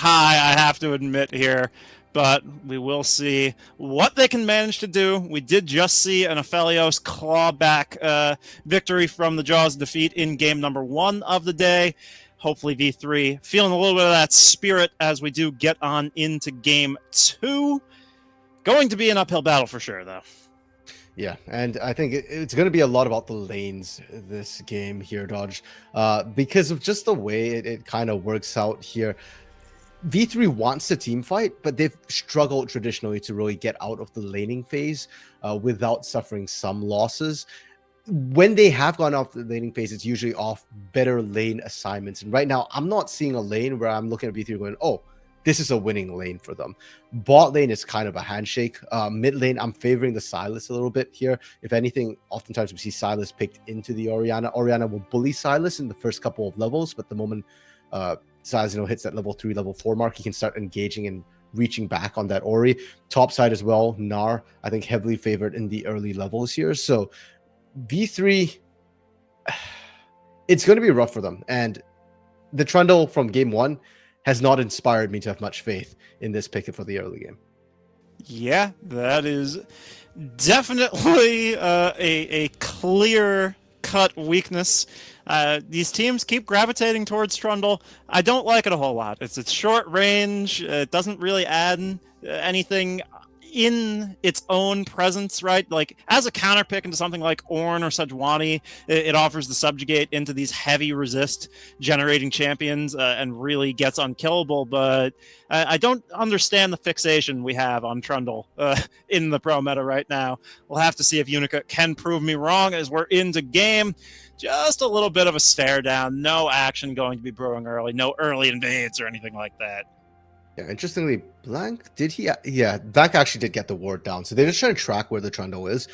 high, I have to admit here, but we will see what they can manage to do. We did just see an Aphelios clawback victory from the Jaws defeat in game number 1 of the day. Hopefully V3 feeling a little bit of that spirit as we do get on into game 2. Going to be an uphill battle for sure, though. Yeah, and I think it's going to be a lot about the lanes this game here, Dodge, because of just the way it kind of works out here. V3 wants to team fight, but they've struggled traditionally to really get out of the laning phase without suffering some losses. When they have gone off the laning phase, it's usually off better lane assignments. And right now, I'm not seeing a lane where I'm looking at V3 going, oh, this is a winning lane for them. Bot lane is kind of a handshake. Mid lane, I'm favoring the Sylas a little bit here. If anything, oftentimes we see Sylas picked into the Orianna. Orianna will bully Sylas in the first couple of levels, but the moment Sylas hits that level 3, level 4 mark, he can start engaging and reaching back on that Ori. Top side as well, Gnar, I think heavily favored in the early levels here. So V3, it's going to be rough for them. And the Trundle from game 1 has not inspired me to have much faith in this pick for the early game. Yeah, that is definitely a clear-cut weakness. These teams keep gravitating towards Trundle. I don't like it a whole lot. It's short range. It doesn't really add anything in its own presence, right? Like, as a counter pick into something like Ornn or Sejuani, it offers the subjugate into these heavy resist generating champions and really gets unkillable, but I don't understand the fixation we have on Trundle in the pro meta right now. We'll have to see if Unica can prove me wrong as we're into game. Just a little bit of a stare down. No action going to be brewing early. No early invades or anything like that. Yeah, interestingly, Blank, did he? Yeah, Blank actually did get the ward down. So they're just trying to track where the Trundle is.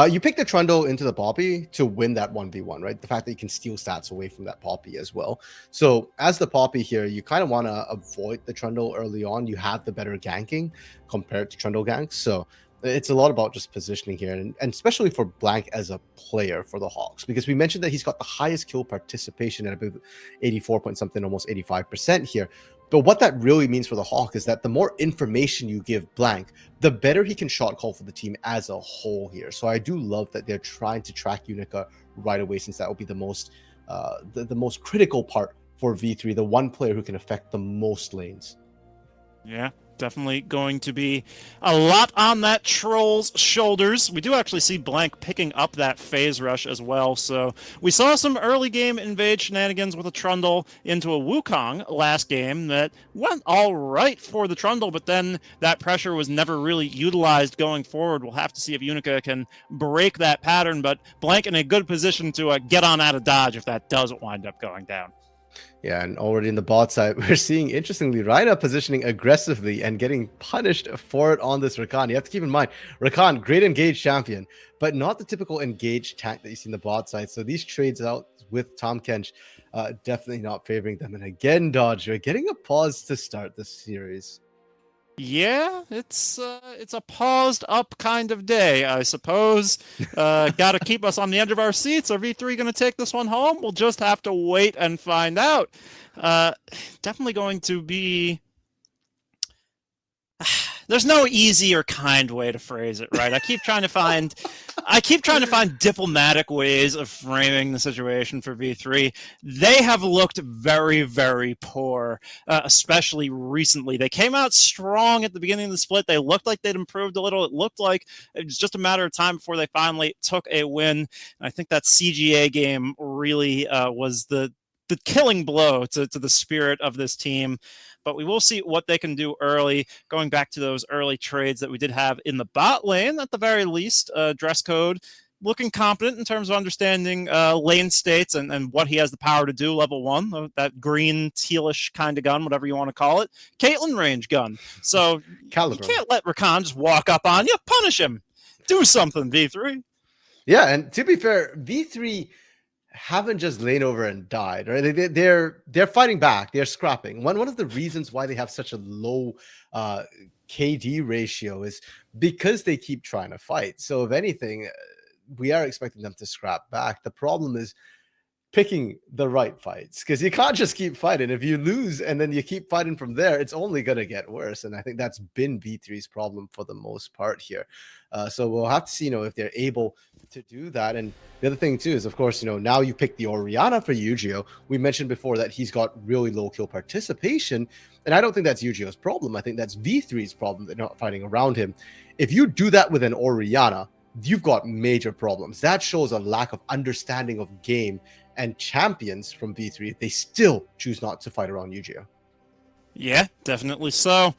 You pick the Trundle into the Poppy to win that 1v1, right? The fact that you can steal stats away from that Poppy as well. So as the Poppy here, you kind of want to avoid the Trundle early on. You have the better ganking compared to Trundle ganks. So it's a lot about just positioning here, and especially for Blank as a player for the Hawks, because we mentioned that he's got the highest kill participation at about 84 point something, almost 85% here. But what that really means for the Hawk is that the more information you give Blank, the better he can shot call for the team as a whole here. So I do love that they're trying to track Unica right away, since that will be the most critical part for V3, the one player who can affect the most lanes. Yeah, definitely going to be a lot on that Troll's shoulders. We do actually see Blank picking up that phase rush as well. So we saw some early game invade shenanigans with a Trundle into a Wukong last game that went all right for the Trundle, but then that pressure was never really utilized going forward. We'll have to see if Unica can break that pattern, but Blank in a good position to get on out of dodge if that does wind up going down. Yeah, and already in the bot side, we're seeing, interestingly, Rhina positioning aggressively and getting punished for it on this Rakan. You have to keep in mind, Rakan, great engaged champion, but not the typical engaged tank that you see in the bot side. So these trades out with Tahm Kench, definitely not favoring them. And again, Dodge, we're getting a pause to start this series. Yeah, it's a paused up kind of day, I suppose. Got to keep us on the edge of our seats. Are V3 going to take this one home? We'll just have to wait and find out. Definitely going to be. There's no easy or kind way to phrase it, right? I keep trying to find diplomatic ways of framing the situation for V3. They have looked very, very poor, especially recently. They came out strong at the beginning of the split. They looked like they'd improved a little. It looked like it was just a matter of time before they finally took a win. And I think that CGA game really was the killing blow to the spirit of this team. But we will see what they can do early, going back to those early trades that we did have in the bot lane, at the very least. Dress code looking competent in terms of understanding lane states and what he has the power to do. Level 1, that green tealish kind of gun, whatever you want to call it. Caitlyn range gun. So Caliber. You can't let Rakan just walk up on you. Punish him. Do something, V3. Yeah, and to be fair, V3 haven't just lain over and died, right? They're fighting back. They're scrapping. One of the reasons why they have such a low KD ratio is because they keep trying to fight. So if anything, we are expecting them to scrap back. The problem is picking the right fights, because you can't just keep fighting. If you lose and then you keep fighting from there, it's only going to get worse. And I think that's been V3's problem for the most part here. So we'll have to see, if they're able to do that. And the other thing too is, of course, now you pick the Orianna for Yu-Gi-Oh. We mentioned before that he's got really low kill participation, and I don't think that's Yu-Gi-Oh's problem. I think that's V3's problem. They're not fighting around him. If you do that with an Orianna, you've got major problems. That shows a lack of understanding of game and champions from V3 if they still choose not to fight around Yu-Gi-Oh. Yeah, definitely so.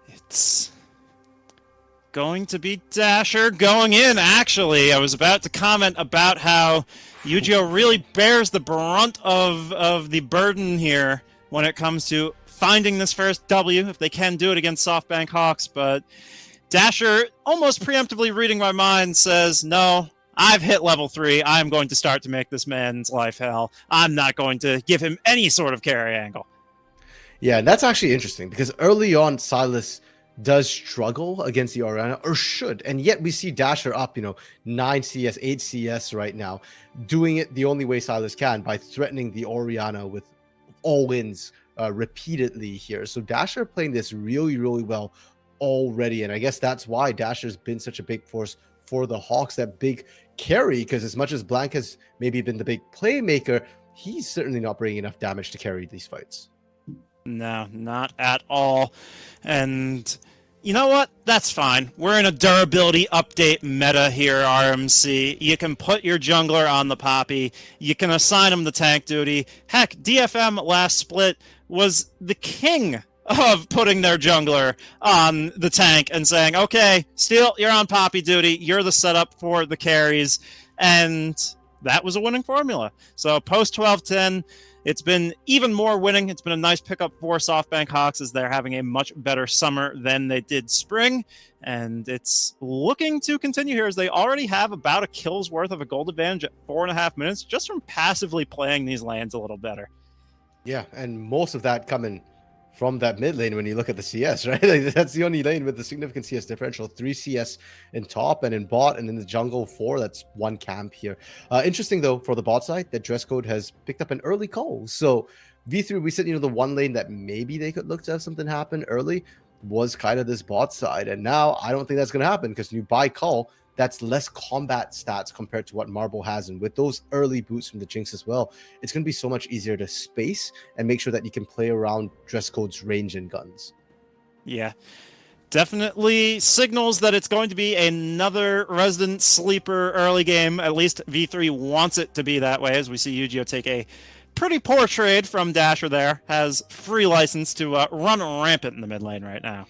It's going to be Dasher going in, actually. I was about to comment about how Yu-Gi-Oh really bears the brunt of the burden here when it comes to finding this first W, if they can do it against Softbank Hawks, but Dasher, almost preemptively reading my mind, says, no, I've hit level 3. I'm going to start to make this man's life hell. I'm not going to give him any sort of carry angle. Yeah, that's actually interesting, because early on, Silas does struggle against the Orianna, or should, and yet we see Dasher up, 9 CS, 8 CS right now, doing it the only way Silas can, by threatening the Orianna with all-ins repeatedly here. So Dasher playing this really, really well already, and I guess that's why Dasher's been such a big force for the Hawks, that big carry, because as much as Blank has maybe been the big playmaker, he's certainly not bringing enough damage to carry these fights. No, not at all. And you know what? That's fine. We're in a durability update meta here, RMC. You can put your jungler on the Poppy. You can assign him the tank duty. Heck, DFM last split was the king of putting their jungler on the tank and saying, okay, Steel, you're on Poppy duty. You're the setup for the carries. And that was a winning formula. So post 12-10, it's been even more winning. It's been a nice pickup for Softbank Hawks, as they're having a much better summer than they did spring. And it's looking to continue here, as they already have about a kill's worth of a gold advantage at 4.5 minutes just from passively playing these lanes a little better. Yeah, and most of that coming from that mid lane when you look at the CS, right? Like, that's the only lane with the significant CS differential. 3 CS in top and in bot, and in the jungle 4. That's 1 camp here. Interesting, though, for the bot side, that dress code has picked up an early call. So V3, we said, the one lane that maybe they could look to have something happen early was kind of this bot side. And now I don't think that's going to happen, because when you buy call, that's less combat stats compared to what Marble has. And with those early boots from the Jinx as well, it's going to be so much easier to space and make sure that you can play around dress code's range and guns. Yeah, definitely signals that it's going to be another resident sleeper early game. At least V3 wants it to be that way, as we see Yu-Gi-Oh take a pretty poor trade from Dasher there. Has free license to run rampant in the mid lane right now.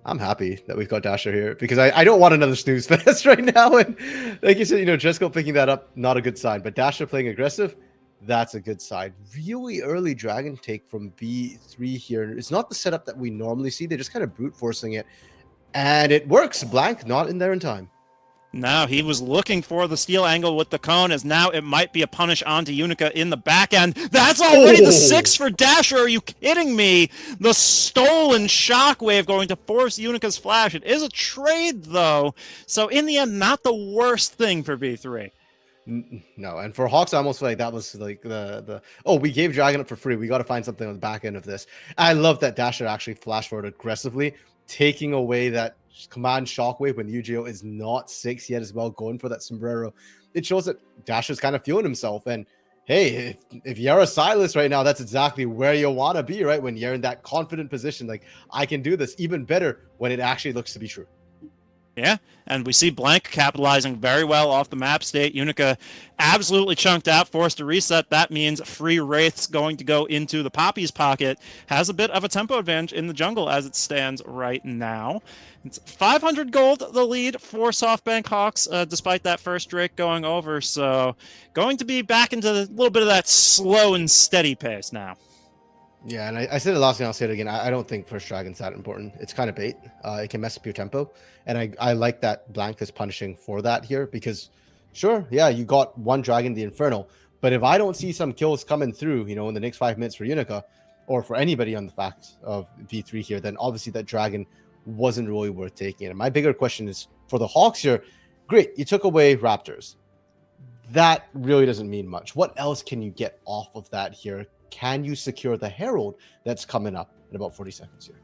I'm happy that we've got Dasher here, because I don't want another snooze fest right now. And like you said, Dresco picking that up, not a good sign. But Dasher playing aggressive, that's a good sign. Really early Dragon take from V3 here. It's not the setup that we normally see. They're just kind of brute forcing it. And it works. Blank, not in there in time. No, he was looking for the steal angle with the cone, as now it might be a punish onto Unica in the back end. That's already the 6 for Dasher. Are you kidding me? The stolen shockwave going to force Unica's flash. It is a trade, though. So in the end, not the worst thing for V3. No, and for Hawks, I almost feel like that was like we gave Dragon up for free. We got to find something on the back end of this. I love that Dasher actually flash forward aggressively, taking away that command shockwave when Yu-Gi-Oh is not 6 yet as well, going for that sombrero. It shows that Dasher's kind of feeling himself. And hey, if you're a Silas right now, that's exactly where you want to be, right? When you're in that confident position, like, I can do this. Even better when it actually looks to be true. Yeah, and we see Blank capitalizing very well off the map state. Unica absolutely chunked out, forced to reset. That means free Wraiths going to go into the Poppy's pocket. Has a bit of a tempo advantage in the jungle as it stands right now. It's 500 gold, the lead for Softbank Hawks, despite that first Drake going over. So going to be back into a little bit of that slow and steady pace now. Yeah, and I said it last time, I'll say it again. I don't think First Dragon's that important. It's kind of bait. It can mess up your tempo. And I like that Blank is punishing for that here, because sure, yeah, you got 1 Dragon, the Infernal. But if I don't see some kills coming through, in the next 5 minutes for Unica, or for anybody on the fact of V3 here, then obviously that Dragon wasn't really worth taking. And my bigger question is for the Hawks here, great, you took away Raptors. that really doesn't mean much. What else can you get off of that here? Can you secure the Herald that's coming up in about 40 seconds here?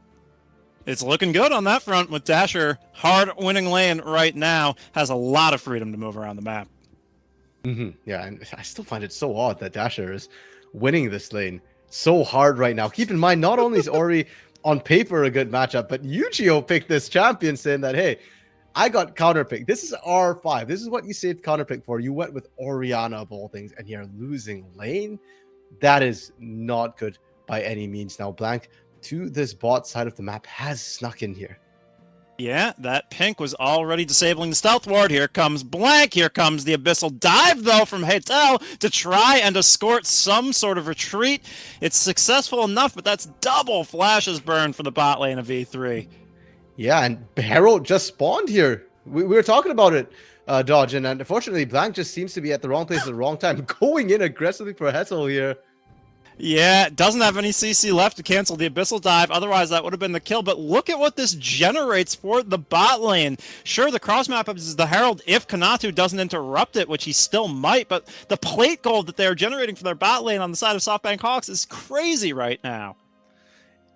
It's looking good on that front with Dasher. Hard winning lane right now. Has a lot of freedom to move around the map. Yeah, and I still find it so odd that Dasher is winning this lane so hard right now. Keep in mind, not only is Ori on paper a good matchup, but Yu-Gi-Oh picked this champion saying that, hey, I got counterpick. This is R5. This is what you saved counterpick for. You went with Orianna of all things, and you're losing lane. That is not good by any means. Now, Blank to this bot side of the map has snuck in here. Yeah, that pink was already disabling the stealth ward. Here comes Blank. Here comes the Abyssal Dive, though, from Hatel to try and escort some sort of retreat. It's successful enough, but that's double flashes burned for the bot lane of V3. Yeah, and Herald just spawned here. We were talking about it, Dodge, and unfortunately, Blank just seems to be at the wrong place at the wrong time, going in aggressively for Hatel here. Yeah, doesn't have any CC left to cancel the Abyssal Dive. Otherwise, that would have been the kill. But look at what this generates for the bot lane. Sure, the cross map is the Herald if Kanatu doesn't interrupt it, which he still might. But the plate gold that they're generating for their bot lane on the side of Softbank Hawks is crazy right now.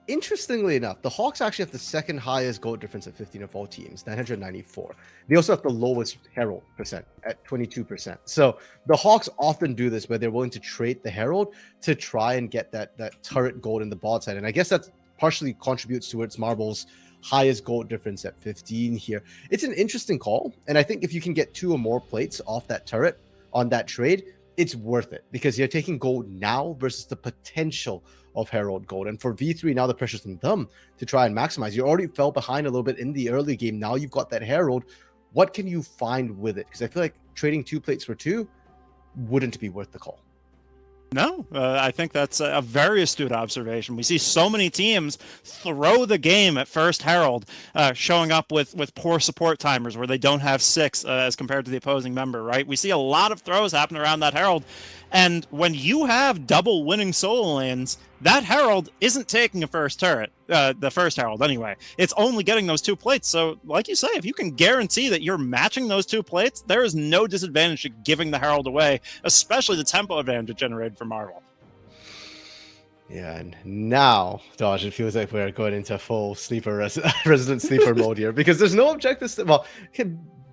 Interestingly enough, the Hawks actually have the second highest gold difference at 15 of all teams, 994. They also have the lowest Herald percent at 22%. So the Hawks often do this where they're willing to trade the Herald to try and get that turret gold in the bot side. And I guess that partially contributes towards Marble's highest gold difference at 15 here. It's an interesting call. And I think if you can get 2 or more plates off that turret on that trade, it's worth it because you're taking gold now versus the potential of Herald gold. And for V3, now the pressure's on them to try and maximize. You already fell behind a little bit in the early game. Now you've got that Herald. What can you find with it? Because I feel like trading 2 plates for 2 wouldn't be worth the call. No, I think that's a very astute observation. We see so many teams throw the game at first Herald, showing up with poor support timers where they don't have 6 as compared to the opposing member, right? We see a lot of throws happen around that Herald. And when you have double winning solo lanes, that Herald isn't taking a first turret, the first Herald anyway. It's only getting those 2 plates. So like you say, if you can guarantee that you're matching those 2 plates, there is no disadvantage to giving the Herald away, especially the tempo advantage generated for Marvel. Yeah, and now, Dodge, it feels like we're going into full sleeper resident sleeper mode here because there's no objectives. Well,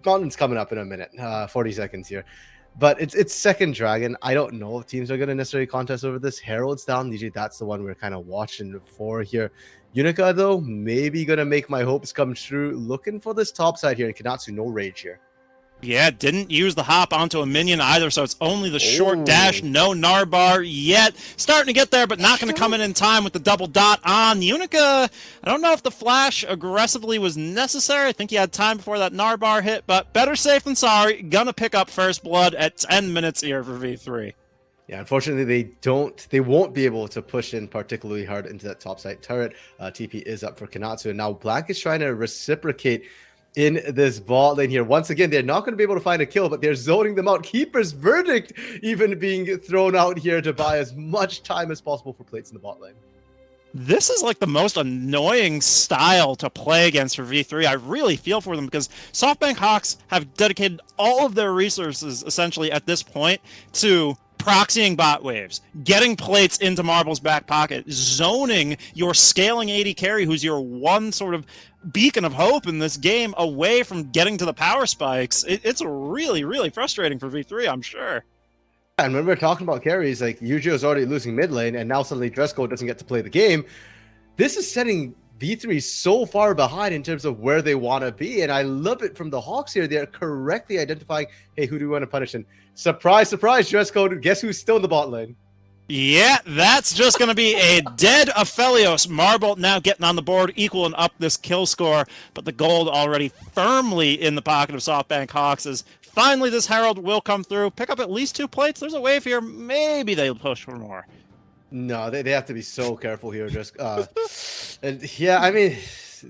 Mountain's coming up in a minute, 40 seconds here. But it's second dragon. I don't know if teams are going to necessarily contest over this. Herald's down. Usually that's the one we're kind of watching for here. Unica, though, maybe going to make my hopes come true. Looking for this top side here. And Kanatsu, no rage here. Yeah, didn't use the hop onto a minion either, so it's only the short dash, no Narbar yet. Starting to get there, but not going to come in time with the double dot on Unica. I don't know if the flash aggressively was necessary. I think he had time before that Narbar hit, but better safe than sorry. Gonna pick up first blood at 10 minutes here for V3. Yeah, unfortunately, they won't be able to push in particularly hard into that top side turret. TP is up for Kanatsu, and now Black is trying to reciprocate in this bot lane here. Once again, they're not going to be able to find a kill, but they're zoning them out. Keeper's Verdict even being thrown out here to buy as much time as possible for plates in the bot lane. This is like the most annoying style to play against for V3. I really feel for them because Softbank Hawks have dedicated all of their resources essentially at this point to proxying bot waves, getting plates into Marble's back pocket, zoning your scaling AD carry, who's your one sort of beacon of hope in this game, away from getting to the power spikes. It's really, really frustrating for V3, I'm sure. And when we're talking about carries, like Yu-Gi-Oh's already losing mid lane, and now suddenly Dresco doesn't get to play the game. This is setting V3 so far behind in terms of where they want to be, and I love it from the Hawks here. They're correctly identifying, hey, who do we want to punish? And surprise, surprise, Dresco, guess who's still in the bot lane? Yeah, that's just going to be a dead Aphelios. Marble now getting on the board, equaling up this kill score, but the gold already firmly in the pocket of Softbank Hawks as finally this Herald will come through, pick up at least 2 plates. There's a wave here. Maybe they'll push for more. No, they have to be so careful here. Just and yeah, I mean,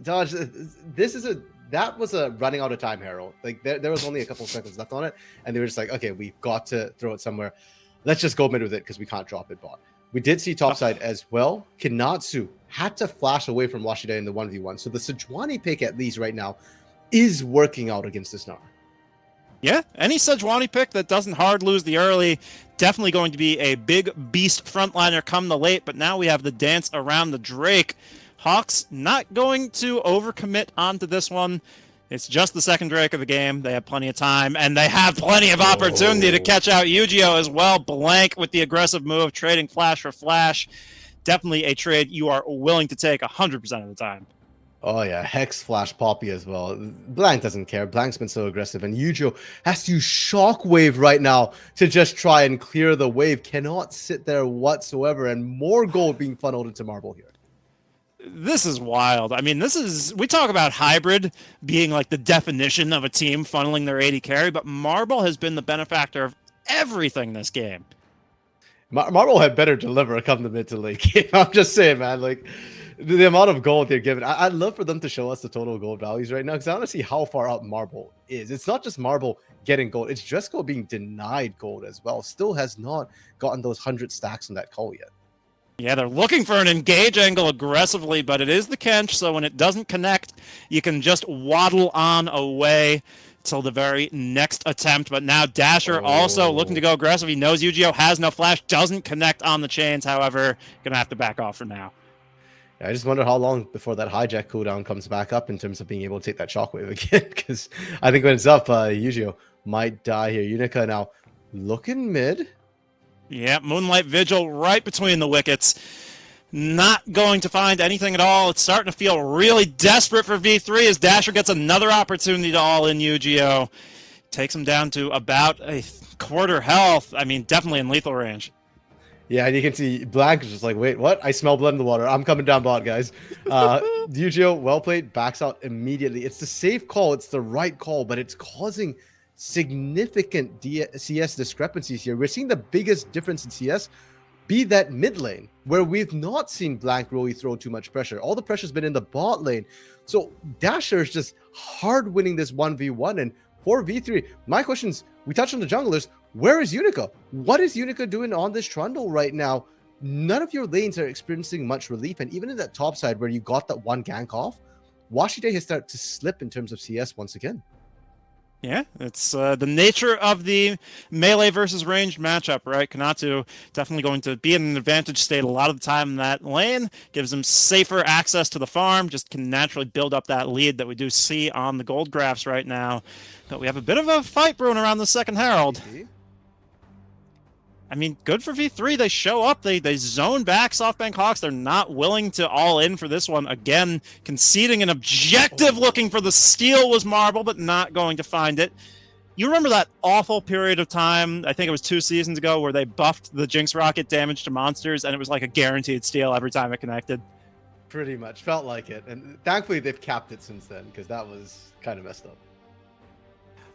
Dodge, that was a running out of time Herald. Like there was only a couple of seconds left on it, and they were just like, okay, we've got to throw it somewhere. Let's just go mid with it because we can't drop it bot. We did see topside as well. Kanatsu had to flash away from Washida in the 1v1. So the Sejuani pick, at least right now, is working out against this Nara. Yeah, any Sejuani pick that doesn't hard lose the early, definitely going to be a big beast frontliner come the late, but now we have the dance around the Drake. Hawks not going to overcommit onto this one. It's just the second Drake of the game. They have plenty of time, and they have plenty of opportunity to catch out Yu-Gi-Oh! As well. Blank with the aggressive move, trading flash for flash. Definitely a trade you are willing to take 100% of the time. Oh yeah, Hex Flash Poppy as well. Blank doesn't care. Blank's been so aggressive, and Yujo has to use Shockwave right now to just try and clear the wave. Cannot sit there whatsoever, and more gold being funneled into Marble here. This is wild. I mean, we talk about hybrid being like the definition of a team funneling their AD carry, but Marble has been the benefactor of everything this game. Marble had better deliver come the mid to late game. I'm just saying, man, like the amount of gold they're giving. I'd love for them to show us the total gold values right now, because I want to see how far up Marble is. It's not just Marble getting gold, it's Dresco being denied gold as well. Still has not gotten those 100 stacks on that call yet. Yeah, they're looking for an engage angle aggressively, but it is the Kench, so when it doesn't connect, you can just waddle on away till the very next attempt. But now Dasher also looking to go aggressive. He knows Yu-Gi-Oh! Has no flash, doesn't connect on the chains, however, gonna have to back off for now. I just wonder how long before that hijack cooldown comes back up in terms of being able to take that shockwave again, because I think when it's up, Yu-Gi-Oh! Might die here. Unica now looking mid. Yeah, Moonlight Vigil right between the wickets. Not going to find anything at all. It's starting to feel really desperate for V3 as Dasher gets another opportunity to all-in Yu-Gi-Oh! Takes him down to about a quarter health. I mean, definitely in lethal range. Yeah, and you can see Blank is just like, wait, what? I smell blood in the water. I'm coming down bot, guys. Yu-Gi-Oh! Well played, backs out immediately. It's the safe call. It's the right call, but it's causing significant CS discrepancies here. We're seeing the biggest difference in CS be that mid lane, where we've not seen Blank really throw too much pressure. All the pressure's been in the bot lane. So Dasher is just hard winning this 1v1. And for V3, my questions, we touched on the junglers. Where is Unica? What is Unica doing on this Trundle right now? None of your lanes are experiencing much relief. And even in that top side where you got that one gank off, Washide has started to slip in terms of CS once again. Yeah, it's the nature of the melee versus ranged matchup, right? Kanatu definitely going to be in an advantage state a lot of the time in that lane. Gives him safer access to the farm, just can naturally build up that lead that we do see on the gold graphs right now. But we have a bit of a fight brewing around the second Herald. I mean, good for V3. They show up. They zone back Softbank Hawks. They're not willing to all in for this one. Again, conceding an objective, looking for the steal was Marble, but not going to find it. You remember that awful period of time, I think it was 2 seasons ago, where they buffed the Jinx Rocket damage to monsters, and it was like a guaranteed steal every time it connected? Pretty much. Felt like it. And thankfully, they've capped it since then, because that was kind of messed up.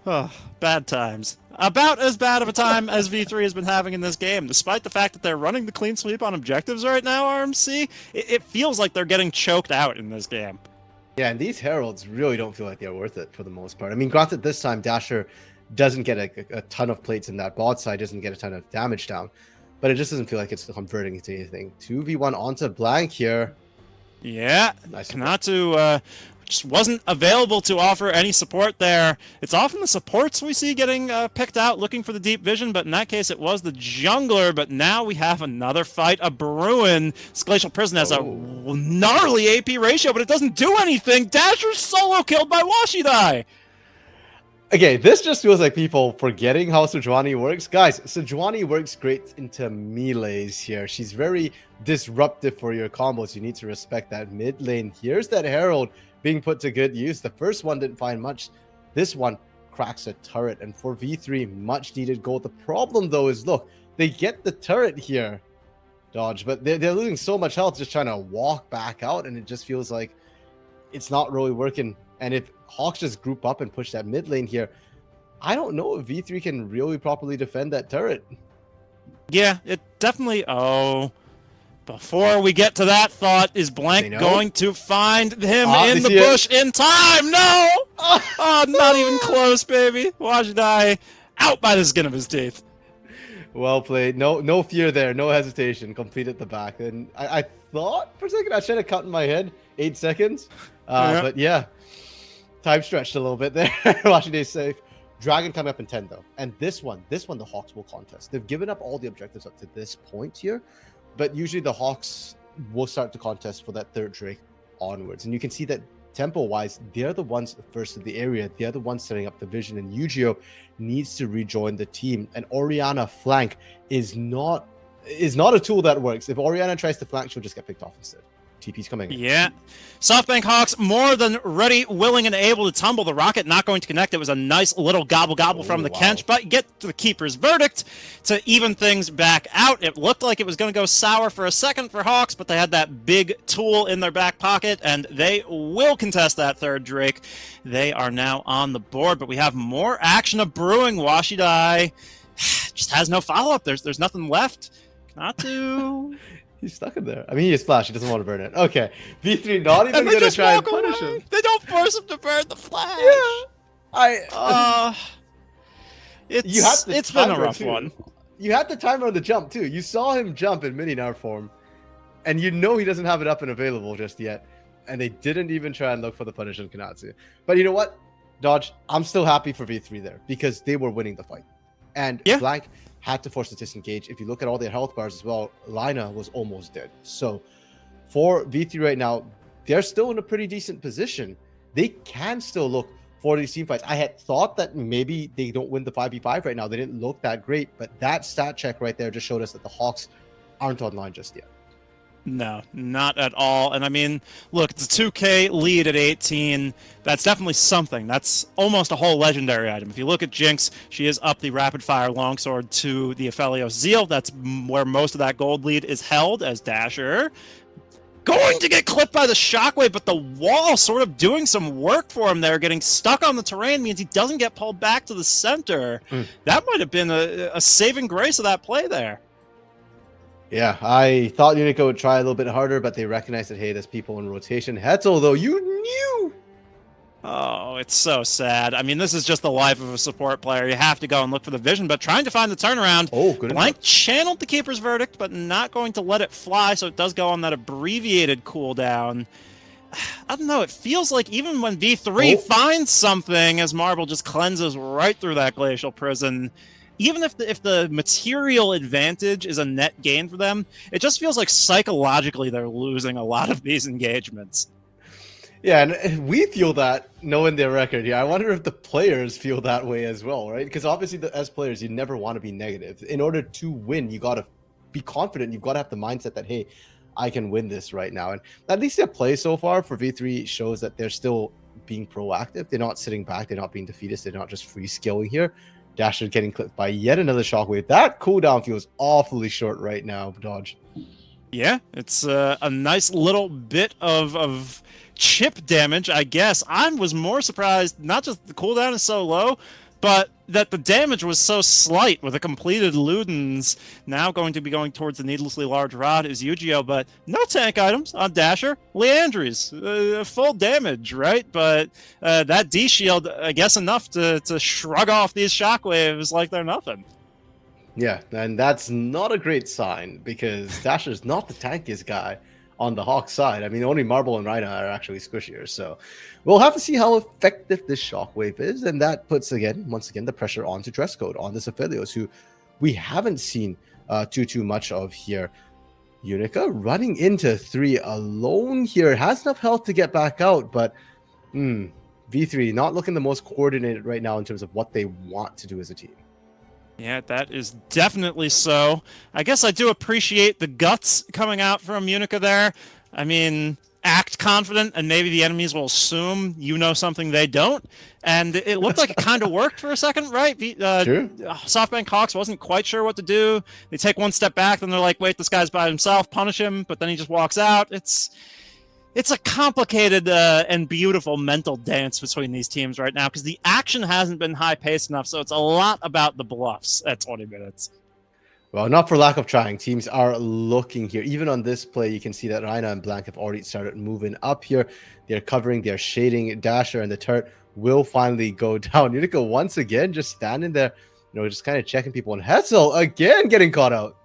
Oh, bad times. About as bad of a time as V3 has been having in this game. Despite the fact that they're running the clean sweep on objectives right now, RMC, it feels like they're getting choked out in this game. Yeah, and these Heralds really don't feel like they're worth it for the most part. I mean, granted, this time Dasher doesn't get a ton of plates in that bot side, doesn't get a ton of damage down, but it just doesn't feel like it's converting into anything. 2v1 onto Blank here. Yeah, nice. Kanatu just wasn't available to offer any support there. It's often the supports we see getting picked out looking for the deep vision, but in that case it was the jungler. But now we have another fight, a Bruin. This Glacial Prison has a gnarly AP ratio, but it doesn't do anything. Dasher's solo killed by Washidai. Okay, this just feels like people forgetting how Sejuani works. Guys, Sejuani works great into melees here. She's very disruptive for your combos. You need to respect that mid lane. Here's that Herald being put to good use. The first one didn't find much. This one cracks a turret. And for V3, much needed gold. The problem, though, is, look, they get the turret here, Dodge, but they're losing so much health just trying to walk back out. And it just feels like it's not really working. And if Hawks just group up and push that mid lane here, I don't know if V3 can really properly defend that turret. Yeah, it definitely... Oh... Before we get to that thought, is Blank going to find him in the bush in time? No! Oh, not even close, baby. Washidai out by the skin of his teeth. Well played. No fear there. No hesitation. Completed the back. And I thought for a second I should have cut in my head 8 seconds. But yeah, time stretched a little bit there. Washidai's safe. Dragon coming up in 10 though, and this one the Hawks will contest. They've given up all the objectives up to this point here, but usually the Hawks will start to contest for that third Drake onwards, and you can see that tempo wise they're the ones first in the area, they're the ones setting up the vision, and Yu-Gi-Oh needs to rejoin the team. And Orianna flank is not a tool that works. If Orianna tries to flank, she'll just get picked off instead. TP's coming in. Yeah. Softbank Hawks more than ready, willing, and able to tumble. The rocket not going to connect. It was a nice little gobble from the Kench, but get to the keeper's verdict to even things back out. It looked like it was going to go sour for a second for Hawks, but they had that big tool in their back pocket, and they will contest that third Drake. They are now on the board, but we have more action of brewing. Washidai just has no follow-up. There's nothing left. Not to... He's stuck in there. I mean, he is flash. He doesn't want to burn it. Okay. V3 not even going to try and punish him. They don't force him to burn the flash. Yeah. It's been a rough one. You had the timer on the jump, too. You saw him jump in mini-nar form, and you know he doesn't have it up and available just yet. And they didn't even try and look for the punish on Kanatsu. But you know what, Dodge? I'm still happy for V3 there because they were winning the fight. And Blank had to force the disengage. If you look at all their health bars as well, Lina was almost dead. So for V3 right now, they're still in a pretty decent position. They can still look for these team fights. I had thought that maybe they don't win the 5v5 right now. They didn't look that great, but that stat check right there just showed us that the Hawks aren't online just yet. No, not at all. And I mean, look, it's a 2K lead at 18. That's definitely something. That's almost a whole legendary item. If you look at Jinx, she is up the rapid fire longsword to the Aphelios Zeal. That's where most of that gold lead is held as Dasher. Going to get clipped by the shockwave, but the wall sort of doing some work for him there. Getting stuck on the terrain means he doesn't get pulled back to the center. That might have been a saving grace of that play there. Yeah, I thought Unico would try a little bit harder, but they recognized that, hey, there's people in rotation. Hetzel, though, you knew! Oh, it's so sad. I mean, this is just the life of a support player. You have to go and look for the vision, but trying to find the turnaround. Oh, good. Blank channeled the keeper's verdict, but not going to let it fly, so it does go on that abbreviated cooldown. I don't know, it feels like even when V3 finds something, as Marble just cleanses right through that glacial prison, even if the material advantage is a net gain for them, it just feels like psychologically they're losing a lot of these engagements. Yeah, and we feel that knowing their record here. I wonder if the players feel that way as well, right? Because obviously, as players, you never want to be negative. In order to win, you got to be confident. You've got to have the mindset that, hey, I can win this right now. And at least their play so far for V3 shows that they're still being proactive. They're not sitting back. They're not being defeatist. They're not just free skilling here. Dasher getting clipped by yet another shockwave. That cooldown feels awfully short right now, Dodge. Yeah, it's a nice little bit of chip damage, I guess. I was more surprised, not just the cooldown is so low, but that the damage was so slight with a completed Ludens. Now going to be going towards the needlessly large rod is Yu-Gi-Oh, but no tank items on Dasher. Leandry's full damage, right? But that D-shield, I guess enough to shrug off these shockwaves like they're nothing. Yeah, and that's not a great sign because Dasher's not the tankiest guy on the Hawk side. I mean, only Marble and Rhina are actually squishier. So we'll have to see how effective this shockwave is. And that puts, once again, the pressure onto dress code, on this Aphelios, who we haven't seen too much of here. Unica running into 3 alone here. Has enough health to get back out, but V3 not looking the most coordinated right now in terms of what they want to do as a team. Yeah, that is definitely so. I guess I do appreciate the guts coming out from Unica there. I mean, act confident, and maybe the enemies will assume you know something they don't. And it looked like it kind of worked for a second, right? Sure. Softbank Hawks wasn't quite sure what to do. They take one step back, then they're like, wait, this guy's by himself, punish him, but then he just walks out. It's a complicated and beautiful mental dance between these teams right now because the action hasn't been high-paced enough, so it's a lot about the bluffs at 20 minutes. Well, not for lack of trying. Teams are looking here. Even on this play, you can see that Rhina and Blank have already started moving up here. They're covering, they're shading Dasher, and the turret will finally go down. Unica once again just standing there, just kind of checking people. And Hetzel again getting caught out.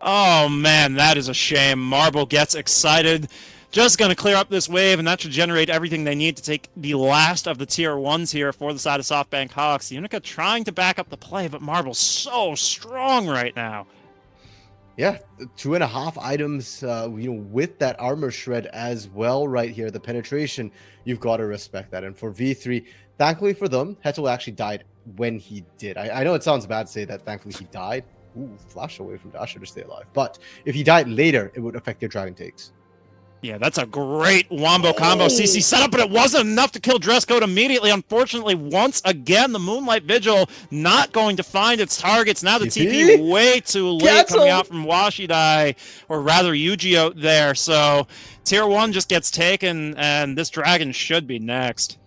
Oh, man, that is a shame. Marble gets excited. just going to clear up this wave, and that should generate everything they need to take the last of the tier 1s here for the side of SoftBank Hawks. Unica trying to back up the play, but Marble's so strong right now. Yeah, 2.5 items, with that armor shred as well right here. The penetration, you've got to respect that. And for V3, thankfully for them, Hetel actually died when he did. I know it sounds bad to say that thankfully he died. Ooh, flash away from Dasher to stay alive. But if he died later, it would affect their dragon takes. Yeah, that's a great wombo combo CC setup, but it wasn't enough to kill Dress Code immediately. Unfortunately, once again, the Moonlight Vigil not going to find its targets. Now the TP way too late coming out from Washidai, or rather Yu-Gi-Oh there. So tier 1 just gets taken, and this dragon should be next.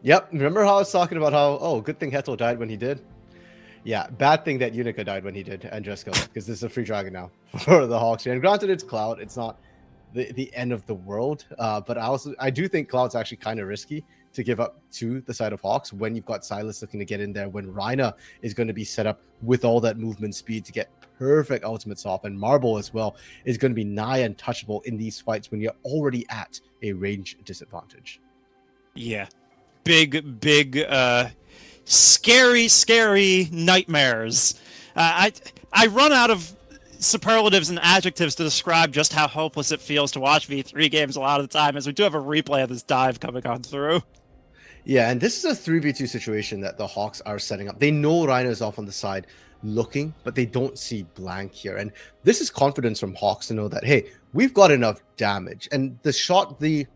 Yep, remember how I was talking about how, good thing Hetel died when he did? Yeah, bad thing that Unica died when he did, and Dress Code, because this is a free dragon now for the Hawks. And granted, it's Cloud. It's not the end of the world, but I do think Cloud's actually kind of risky to give up to the side of Hawks when you've got Silas looking to get in there, when Rhina is going to be set up with all that movement speed to get perfect ultimates off, and Marble as well is going to be nigh untouchable in these fights when you're already at a range disadvantage. Yeah, big scary nightmares. I run out of superlatives and adjectives to describe just how hopeless it feels to watch V3 games a lot of the time, as we do have a replay of this dive coming on through. Yeah, and this is a 3v2 situation that the Hawks are setting up. They know Rhino is off on the side looking, but they don't see blank here. And this is confidence from Hawks to know that, hey, we've got enough damage. And the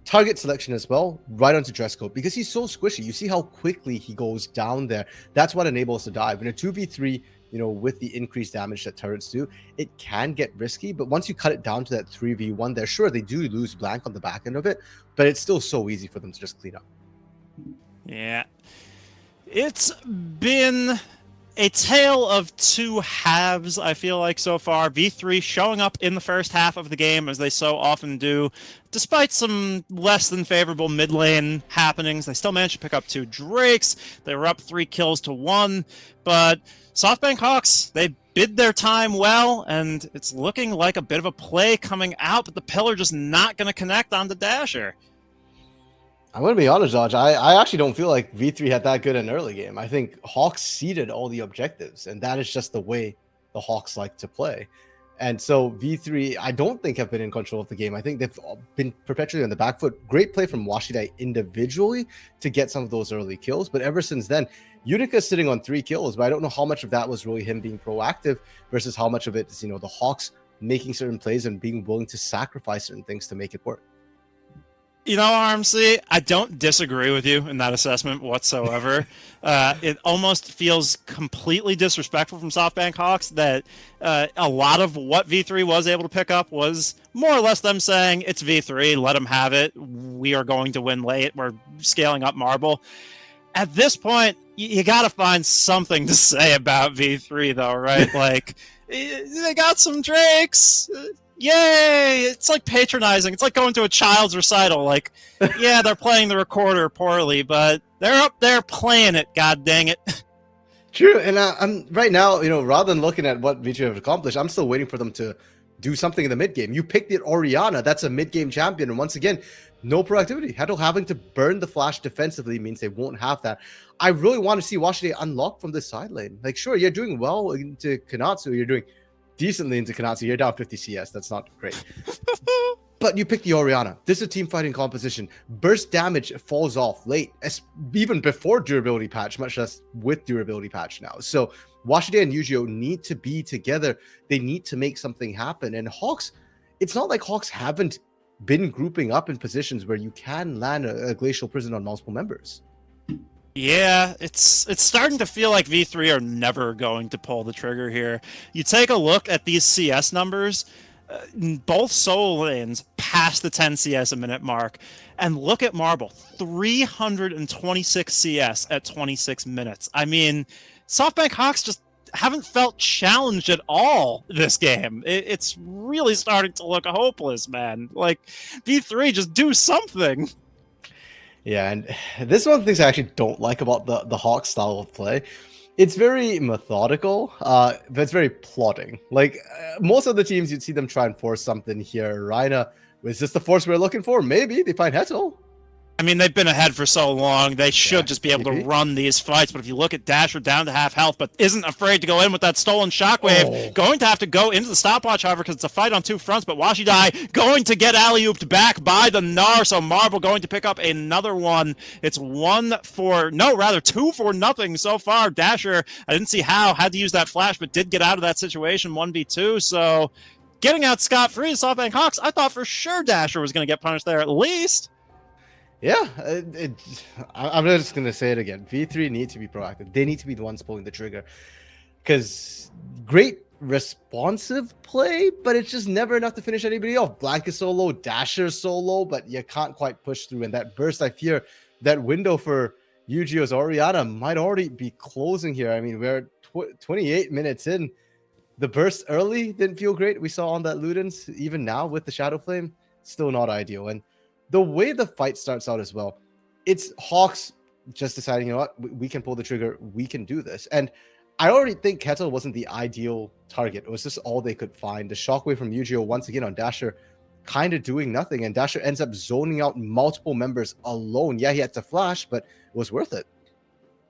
target selection as well, right onto Dress Code, because he's so squishy. You see how quickly he goes down there. That's what enables us to dive. In a 2v3, with the increased damage that turrets do, it can get risky. But once you cut it down to that 3v1 there, sure, they do lose blank on the back end of it, but it's still so easy for them to just clean up. Yeah. It's been a tale of two halves, I feel like, so far. V3 showing up in the first half of the game, as they so often do. Despite some less than favorable mid lane happenings, they still managed to pick up 2 Drakes. They were up 3 kills to 1. But SoftBank Hawks, they bid their time well, and it's looking like a bit of a play coming out, but the pillar just not going to connect on the Dasher. I'm going to be honest, Dodge. I actually don't feel like V3 had that good an early game. I think Hawks seeded all the objectives, and that is just the way the Hawks like to play. And so V3, I don't think have been in control of the game. I think they've been perpetually on the back foot. Great play from Washidai individually to get some of those early kills. But ever since then, Unica's sitting on 3 kills, but I don't know how much of that was really him being proactive versus how much of it is, the Hawks making certain plays and being willing to sacrifice certain things to make it work. RMC, I don't disagree with you in that assessment whatsoever. It almost feels completely disrespectful from SoftBank Hawks that a lot of what V3 was able to pick up was more or less them saying, it's V3, let them have it. We are going to win late. We're scaling up Marble. At this point, you got to find something to say about V3, though, right? Like, they got some Drakes. Yay! It's like patronizing. It's like going to a child's recital. Like, yeah, they're playing the recorder poorly, but they're up there playing it, god dang it. True, and I'm right now, rather than looking at what V3 have accomplished, I'm still waiting for them to do something in the mid game. You picked it Orianna, that's a mid game champion, and once again, no proactivity. Heddle having to burn the flash defensively means they won't have that. I really want to see Washington unlock from this side lane. Like, sure, you're doing well into Kanatsu, you're doing decently into Kanatsu, you're down 50 CS, that's not great. But you pick the Orianna. This is a team fighting composition. Burst damage falls off late, even before durability patch, much less with durability patch now. So Washington and Yu-Gi-Oh need to be together. They need to make something happen. And Hawks, it's not like Hawks haven't been grouping up in positions where you can land a glacial prison on multiple members. Yeah, it's starting to feel like V3 are never going to pull the trigger here. You take a look at these CS numbers, both solo lanes past the 10 CS a minute mark, and look at Marble, 326 CS at 26 minutes. I mean, SoftBank Hawks just haven't felt challenged at all this game. It's really starting to look hopeless, man. Like, V3, just do something. Yeah, and this is one of the things I actually don't like about the Hawks style of play. It's very methodical, but it's very plodding. Like, most of the teams, you'd see them try and force something here. Rhina is this the force we're looking for? Maybe they find Hetel. I mean, they've been ahead for so long. They should just be able to TP. run these fights. But if you look at Dasher down to half health, but isn't afraid to go in with that stolen shockwave, going to have to go into the stopwatch, however, because it's a fight on two fronts. But Washidai going to get alley-ooped back by the Gnar. So Marble going to pick up another one. It's 2 for nothing so far. Dasher, I didn't see how, had to use that flash, but did get out of that situation 1v2. So getting out scot-free to SoftBank Hawks, I thought for sure Dasher was going to get punished there at least. Yeah, I'm just going to say it again. V3 need to be proactive. They need to be the ones pulling the trigger. Because great responsive play, but it's just never enough to finish anybody off. Blank is so low, Dasher is so low, but you can't quite push through. And that burst, I fear that window for Yu-Gi-Oh's Orianna might already be closing here. I mean, we're 28 minutes in. The burst early didn't feel great. We saw on that Ludens, even now with the Shadow Flame, still not ideal. And the way the fight starts out as well, it's Hawks just deciding, you know what, we can pull the trigger, we can do this. And I already think Ketel wasn't the ideal target. It was just all they could find. The shockwave from Yu-Gi-Oh! Once again on Dasher, kind of doing nothing. And Dasher ends up zoning out multiple members alone. Yeah, he had to flash, but it was worth it.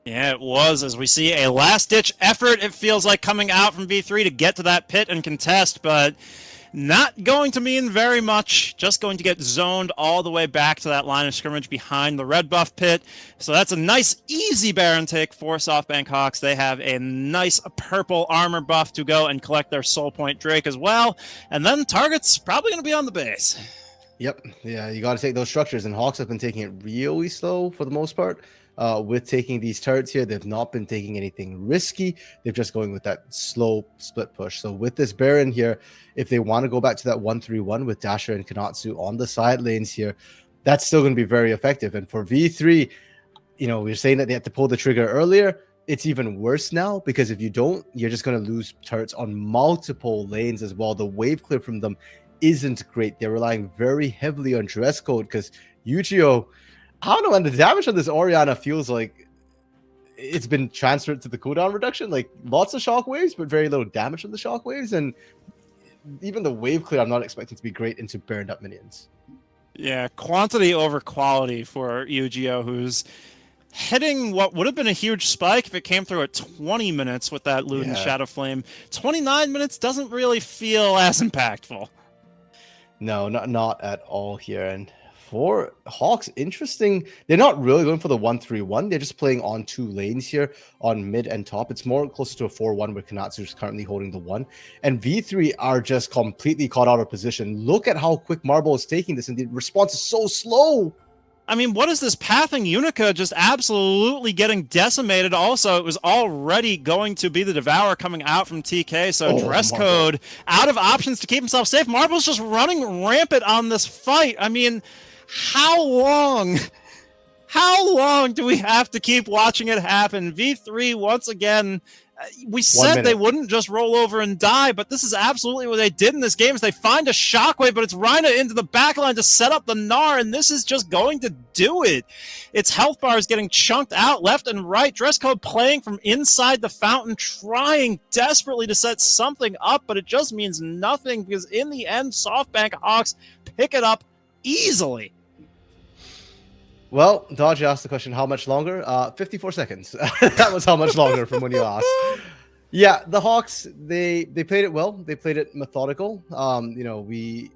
Yeah, it was, as we see a last-ditch effort, it feels like, coming out from V3 to get to that pit and contest, but not going to mean very much. Just going to get zoned all the way back to that line of scrimmage behind the red buff pit. So that's a nice, easy Baron take for SoftBank Hawks. They have a nice purple armor buff to go and collect their Soul Point Drake as well. And then target's probably going to be on the base. Yep. Yeah, you got to take those structures. And Hawks have been taking it really slow for the most part. With taking these turrets here, they've not been taking anything risky. They're just going with that slow split push. So with this Baron here, if they want to go back to that 1-3-1 with Dasher and Kanatsu on the side lanes here, that's still going to be very effective. And for V3, you know, we were saying that they had to pull the trigger earlier. It's even worse now, because if you don't, you're just going to lose turrets on multiple lanes as well. The wave clear from them isn't great. They're relying very heavily on dress code, because Yu-Gi-Oh! I don't know, and the damage on this Orianna feels like it's been transferred to the cooldown reduction. Like, lots of shockwaves, but very little damage from the shockwaves. And even the wave clear, I'm not expecting to be great into burned up minions. Yeah, quantity over quality for Yu-Gi-Oh!, who's hitting what would have been a huge spike if it came through at 20 minutes with that Luden Shadow Flame. 29 minutes doesn't really feel as impactful. No, not at all here. And for Hawks, interesting. They're not really going for the 1-3-1. They're just playing on two lanes here on mid and top. It's more closer to a 4-1 where Kanatsu is currently holding the 1. And V3 are just completely caught out of position. Look at how quick Marble is taking this, and the response is so slow. I mean, what is this pathing Unica just absolutely getting decimated? Also, it was already going to be the Devourer coming out from TK, so dress code out of options to keep himself safe. Marble's just running rampant on this fight. I mean, how long do we have to keep watching it happen? V3, once again, we said they wouldn't just roll over and die, but this is absolutely what they did in this game. Is they find a shockwave, but it's Rhina into the backline to set up the Gnar, and this is just going to do it. Its health bar is getting chunked out left and right. Dress code playing from inside the fountain, trying desperately to set something up, but it just means nothing, because in the end, SoftBank Hawks pick it up easily. Well, Dodge asked the question, how much longer? 54 seconds. That was how much longer from when you asked. Yeah, the Hawks, they played it well. They played it methodical. You know, we